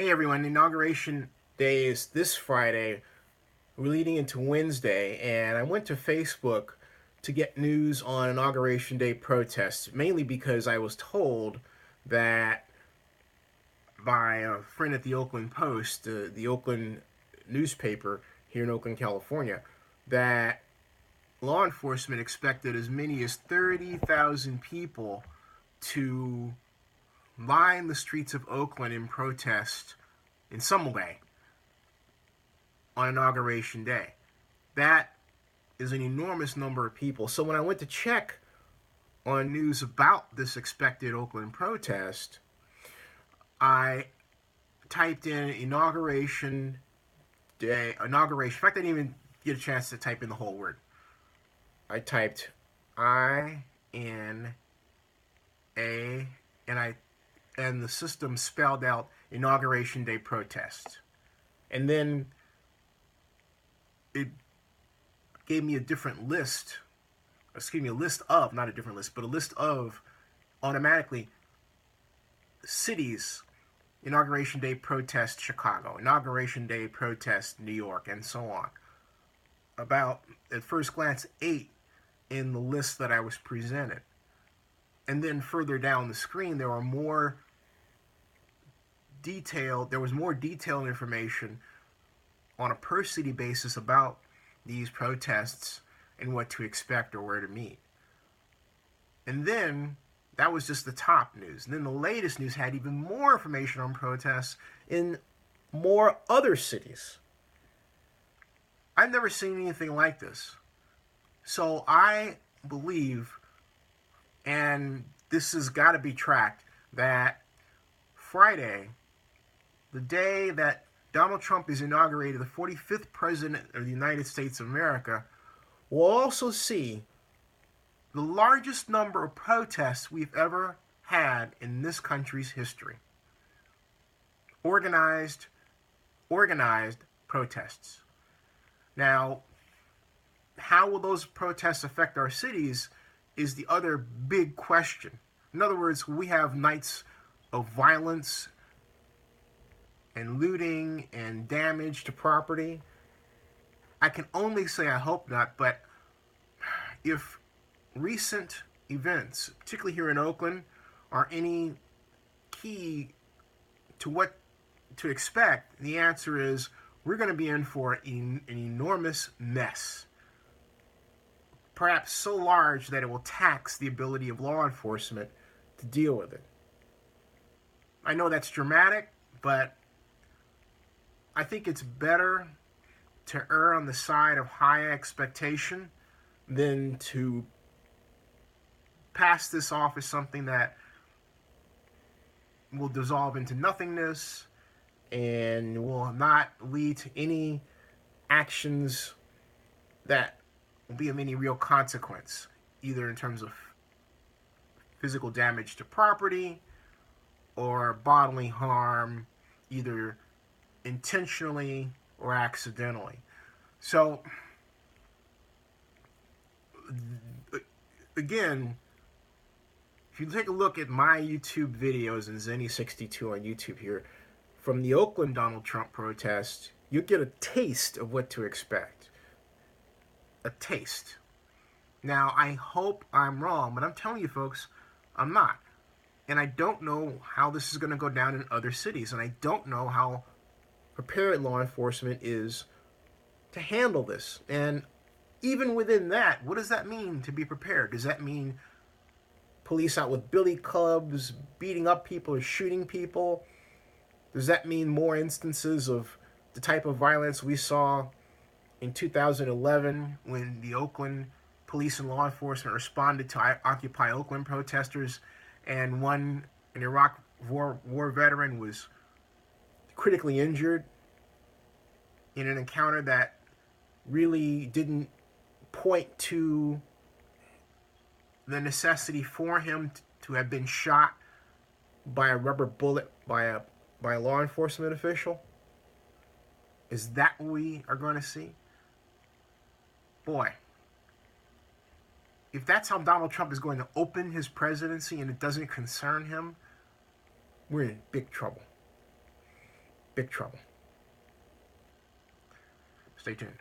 Hey everyone, Inauguration Day is this Friday. We're leading into Wednesday, and I went to Facebook to get news on Inauguration Day protests, mainly because I was told that by a friend at the Oakland Post, the Oakland newspaper here in Oakland, California, that law enforcement expected as many as 30,000 people to line the streets of Oakland in protest in some way on Inauguration Day. That is an enormous number of people. So when I went to check on news about this expected Oakland protest, I typed in Inauguration Day, inauguration. In fact, I didn't even get a chance to type in the whole word. I typed I-N-A, and the system spelled out Inauguration Day protest. And then it gave me a different list, a list of, not a different list, but a list of automatically cities. Inauguration Day protest Chicago, Inauguration Day protest New York, and so on. About, at first glance, 8 in the list that I was presented. And then further down the screen, there was more detailed information on a per city basis about these protests and what to expect or where to meet. And then that was just the top news. And then the latest news had even more information on protests in more other cities. I've never seen anything like this. So I believe, and this has got to be tracked, that Friday, the day that Donald Trump is inaugurated, the 45th President of the United States of America, will also see the largest number of protests we've ever had in this country's history. Organized protests. Now, how will those protests affect our cities is the other big question. In other words, we have nights of violence and looting and damage to property. I can only say I hope not, but if recent events, particularly here in Oakland, are any key to what to expect, the answer is we're going to be in for an enormous mess. Perhaps so large that it will tax the ability of law enforcement to deal with it. I know that's dramatic, but I think it's better to err on the side of high expectation than to pass this off as something that will dissolve into nothingness and will not lead to any actions that will be of any real consequence, either in terms of physical damage to property or bodily harm, either intentionally or accidentally. So, again, if you take a look at my YouTube videos and Zenny62 on YouTube here, from the Oakland Donald Trump protest, you'll get a taste of what to expect. A taste. Now, I hope I'm wrong, but I'm telling you folks, I'm not. And I don't know how this is going to go down in other cities, and I don't know how prepared law enforcement is to handle this. And even within that, what does that mean to be prepared? Does that mean police out with billy clubs, beating up people or shooting people? Does that mean more instances of the type of violence we saw in 2011 when the Oakland police and law enforcement responded to Occupy Oakland protesters, and an Iraq war veteran was critically injured in an encounter that really didn't point to the necessity for him to have been shot by a rubber bullet by a law enforcement official? Is that what we are going to see? Boy, if that's how Donald Trump is going to open his presidency and it doesn't concern him, we're in big trouble. big trouble. Stay tuned.